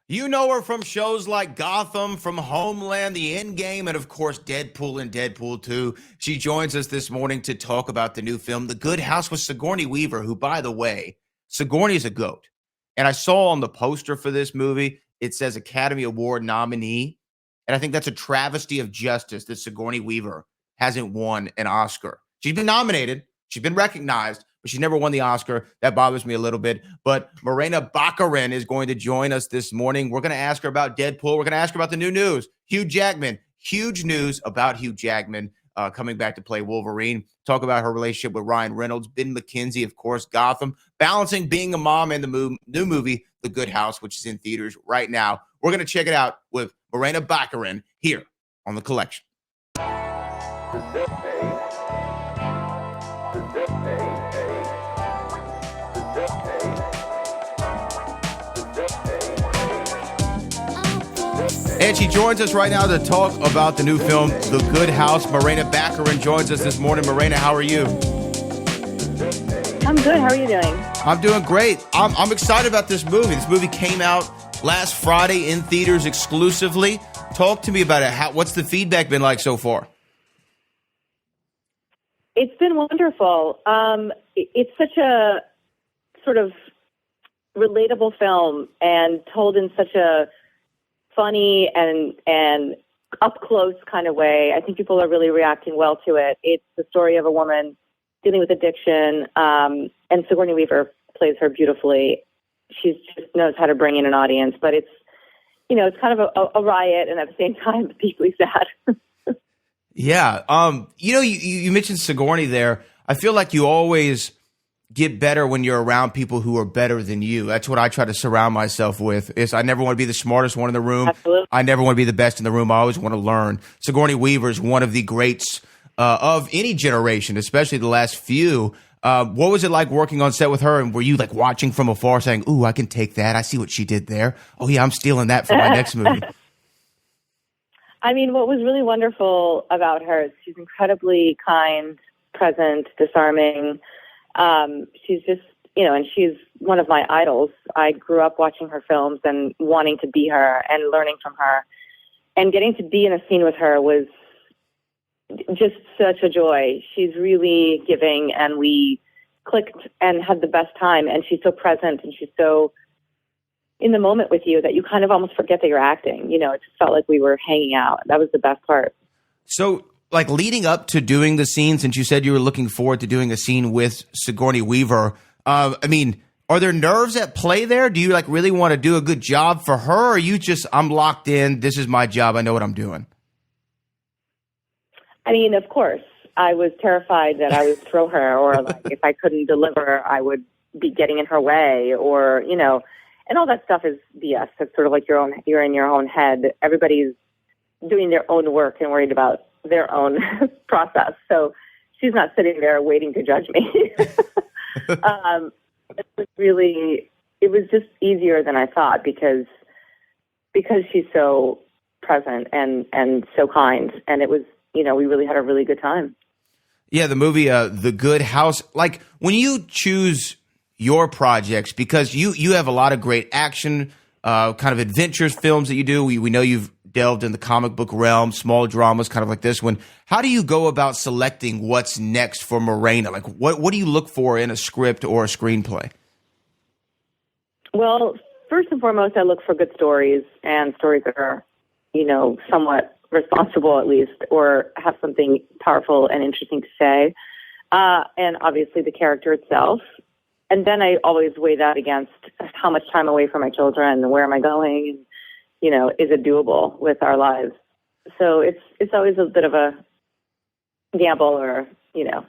You know her from shows like Gotham, from Homeland, the Endgame, and of course Deadpool and Deadpool 2. She joins us this morning to talk about the new film, The Good House, with Sigourney Weaver, who, by the way, Sigourney is a goat. And I saw on the poster for this movie, it says Academy Award nominee. And I think that's a travesty of justice that Sigourney Weaver hasn't won an Oscar. She's been nominated, she's been recognized, but she never won the Oscar. That bothers me a little bit. But Morena Baccarin is going to join us this morning. We're going to ask her about Deadpool. We're going to ask her about the new news. Hugh Jackman. Huge news about Hugh Jackman coming back to play Wolverine. Talk about her relationship with Ryan Reynolds. Ben McKenzie, of course, Gotham. Balancing being a mom and the new movie, The Good House, which is in theaters right now. We're going to check it out with Morena Baccarin here on The Collection. And she joins us right now to talk about the new film, The Good House. Morena Baccarin joins us this morning. Morena, how are you? I'm good. How are you doing? I'm doing great. I'm excited about this movie. This movie came out last Friday in theaters exclusively. Talk to me about it. What's the feedback been like so far? It's been wonderful. It's such a sort of relatable film and told in such a funny and up close kind of way. I think people are really reacting well to it. It's the story of a woman dealing with addiction, and Sigourney Weaver plays her beautifully. She just knows how to bring in an audience, but it's it's kind of a riot, and at the same time deeply sad. Yeah. You mentioned Sigourney there. I feel like you always get better when you're around people who are better than you. That's what I try to surround myself with. I never want to be the smartest one in the room. Absolutely. I never want to be the best in the room. I always want to learn. Sigourney Weaver is one of the greats of any generation, especially the last few. What was it like working on set with her? And were you like watching from afar saying, ooh, I can take that. I see what she did there. Oh yeah, I'm stealing that for my next movie. I mean, what was really wonderful about her is she's incredibly kind, present, disarming. She's just, and she's one of my idols. I grew up watching her films and wanting to be her and learning from her. And getting to be in a scene with her was just such a joy. She's really giving, and we clicked and had the best time. And she's so present, and she's so in the moment with you that you kind of almost forget that you're acting. It just felt like we were hanging out. That was the best part. So, like, leading up to doing the scene, since you said you were looking forward to doing a scene with Sigourney Weaver, are there nerves at play there? Do you really want to do a good job for her? Or are you just, I'm locked in, this is my job, I know what I'm doing? I mean, of course, I was terrified that I would throw her, or if I couldn't deliver, I would be getting in her way, or, and all that stuff is BS. It's sort of like you're in your own head. Everybody's doing their own work and worried about their own process. So she's not sitting there waiting to judge me. It was just easier than I thought because she's so present and so kind. And it was, we really had a really good time. Yeah, the movie, The Good House, like when you choose your projects, because you have a lot of great action, kind of adventures films that you do. We know you've delved in the comic book realm, small dramas, kind of like this one. How do you go about selecting what's next for Morena? Like, what do you look for in a script or a screenplay? Well, first and foremost, I look for good stories and stories that are, somewhat responsible at least, or have something powerful and interesting to say. And obviously the character itself. And then I always weigh that against how much time away from my children and where am I going? And, is it doable with our lives? So it's always a bit of a gamble or, a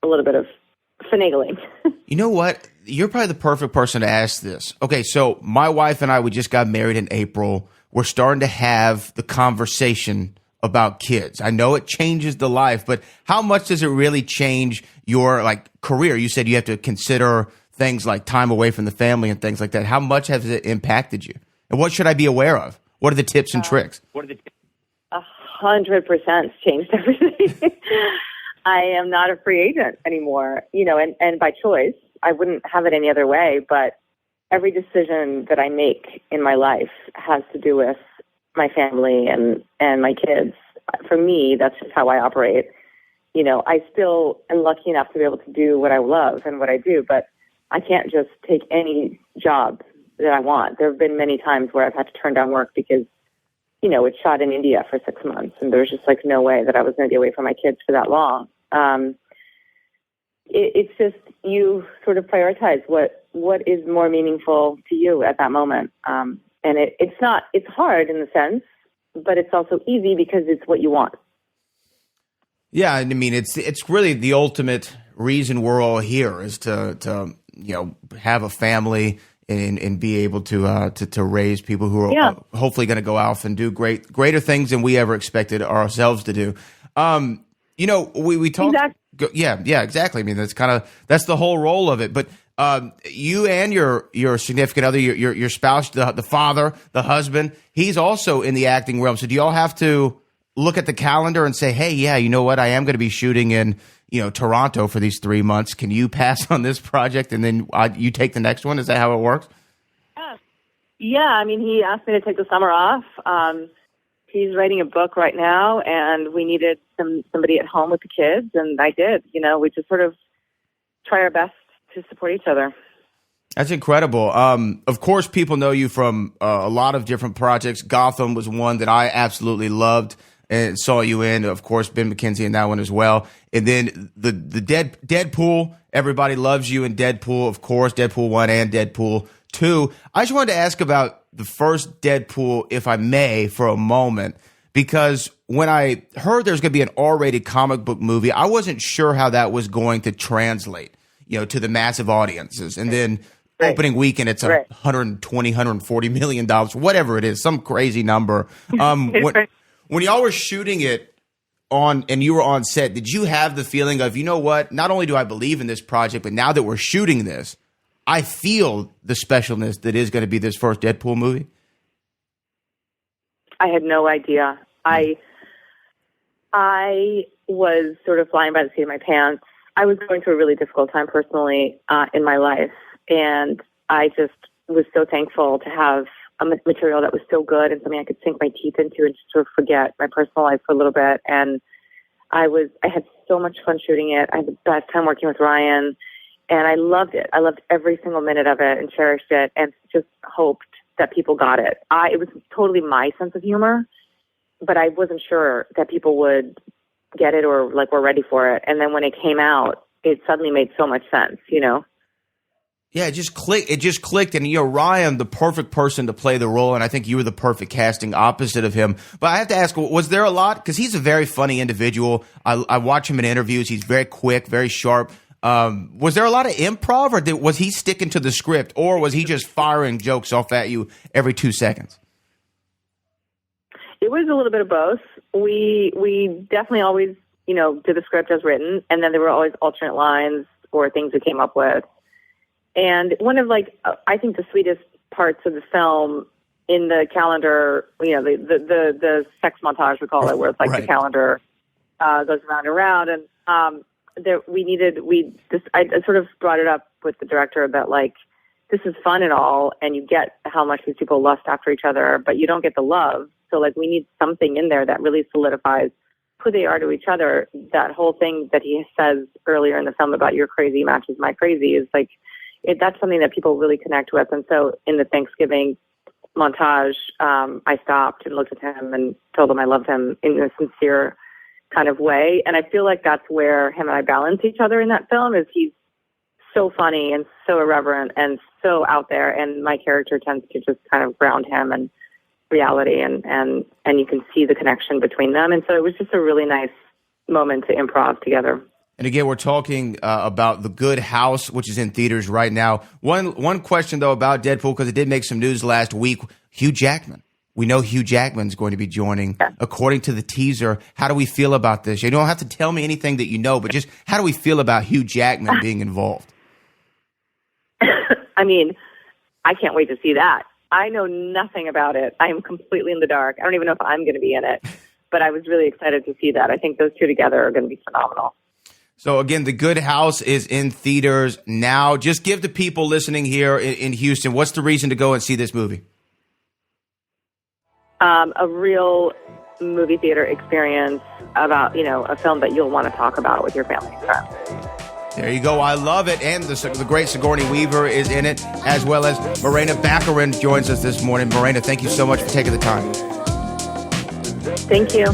little bit of finagling. You know what? You're probably the perfect person to ask this. Okay, so my wife and I, we just got married in April. We're starting to have the conversation about kids. I know it changes the life, but how much does it really change your career? You said you have to consider things like time away from the family and things like that. How much has it impacted you? And what should I be aware of? What are the tips and tricks? 100% changed everything. I am not a free agent anymore, and by choice. I wouldn't have it any other way, but every decision that I make in my life has to do with my family and my kids. For me, that's just how I operate. You know, I still am lucky enough to be able to do what I love and what I do, but I can't just take any job that I want. There have been many times where I've had to turn down work because, you know, it's shot in India for 6 months, and there's just like no way that I was going to be away from my kids for that long. It's just you sort of prioritize what is more meaningful to you at that moment. And it's hard in the sense, but it's also easy because it's what you want. Yeah, I mean, it's really the ultimate reason we're all here is to you know, have a family and be able to raise people who are hopefully going to go off and do greater things than we ever expected ourselves to do. You know, we talked. Exactly. Yeah, exactly. I mean, that's the whole role of it. But you and your significant other, your spouse, the father, the husband, he's also in the acting realm. So do y'all have to look at the calendar and say, hey, yeah, you know what? I am going to be shooting in, you know, Toronto for these 3 months. Can you pass on this project and then you take the next one? Is that how it works? Yeah. I mean, he asked me to take the summer off. He's writing a book right now, and we needed somebody at home with the kids, and I did. You know, we just sort of try our best to support each other. That's incredible. Of course, people know you from a lot of different projects. Gotham was one that I absolutely loved and saw you in. Of course, Ben McKenzie in that one as well. And then the Deadpool. Everybody loves you in Deadpool, of course. Deadpool 1 and Deadpool 2. I just wanted to ask about the first Deadpool, if I may, for a moment, because when I heard there's going to be an R-rated comic book movie, I wasn't sure how that was going to translate, you know, to the massive audiences. And then opening weekend, it's $120, $140 million, whatever it is, some crazy number. When y'all were shooting it and you were on set, did you have the feeling of, you know what, not only do I believe in this project, but now that we're shooting this, I feel the specialness that is going to be this first Deadpool movie? I had no idea. I was sort of flying by the seat of my pants. I was going through a really difficult time personally in my life, and I just was so thankful to have a material that was so good and something I could sink my teeth into and just sort of forget my personal life for a little bit. And I had so much fun shooting it. I had the best time working with Ryan. And I loved it. I loved every single minute of it and cherished it and just hoped that people got it. It was totally my sense of humor, but I wasn't sure that people would get it or like were ready for it. And then when it came out, it suddenly made so much sense, you know? Yeah, it just clicked. And, you know, Ryan, the perfect person to play the role. And I think you were the perfect casting opposite of him. But I have to ask, was there a lot? Because he's a very funny individual. I watch him in interviews. He's very quick, very sharp. Was there a lot of improv, or was he sticking to the script, or was he just firing jokes off at you every 2 seconds? It was a little bit of both. We definitely always, you know, did the script as written, and then there were always alternate lines or things we came up with. And one of, like, I think the sweetest parts of the film in the calendar, you know, the sex montage, we call it, where it's like the calendar goes round and round, and I sort of brought it up with the director about, like, this is fun and all, and you get how much these people lust after each other, but you don't get the love. So, like, we need something in there that really solidifies who they are to each other. That whole thing that he says earlier in the film about your crazy matches my crazy is like, that's something that people really connect with. And so in the Thanksgiving montage, I stopped and looked at him and told him I loved him in a sincere kind of way. And I feel like that's where him and I balance each other in that film, is he's so funny and so irreverent and so out there. And my character tends to just kind of ground him and reality, and you can see the connection between them. And so it was just a really nice moment to improv together. And again, we're talking about The Good House, which is in theaters right now. One question, though, about Deadpool, because it did make some news last week. Hugh Jackman. We know Hugh Jackman's going to be joining. Yeah. According to the teaser, how do we feel about this? You don't have to tell me anything that you know, but just how do we feel about Hugh Jackman being involved? I mean, I can't wait to see that. I know nothing about it. I am completely in the dark. I don't even know if I'm going to be in it, but I was really excited to see that. I think those two together are going to be phenomenal. So again, The Good House is in theaters now. Just give the people listening here in Houston, what's the reason to go and see this movie? A real movie theater experience about, a film that you'll want to talk about with your family and friends. There you go. I love it. And the great Sigourney Weaver is in it, as well as Morena Baccarin joins us this morning. Morena, thank you so much for taking the time. Thank you.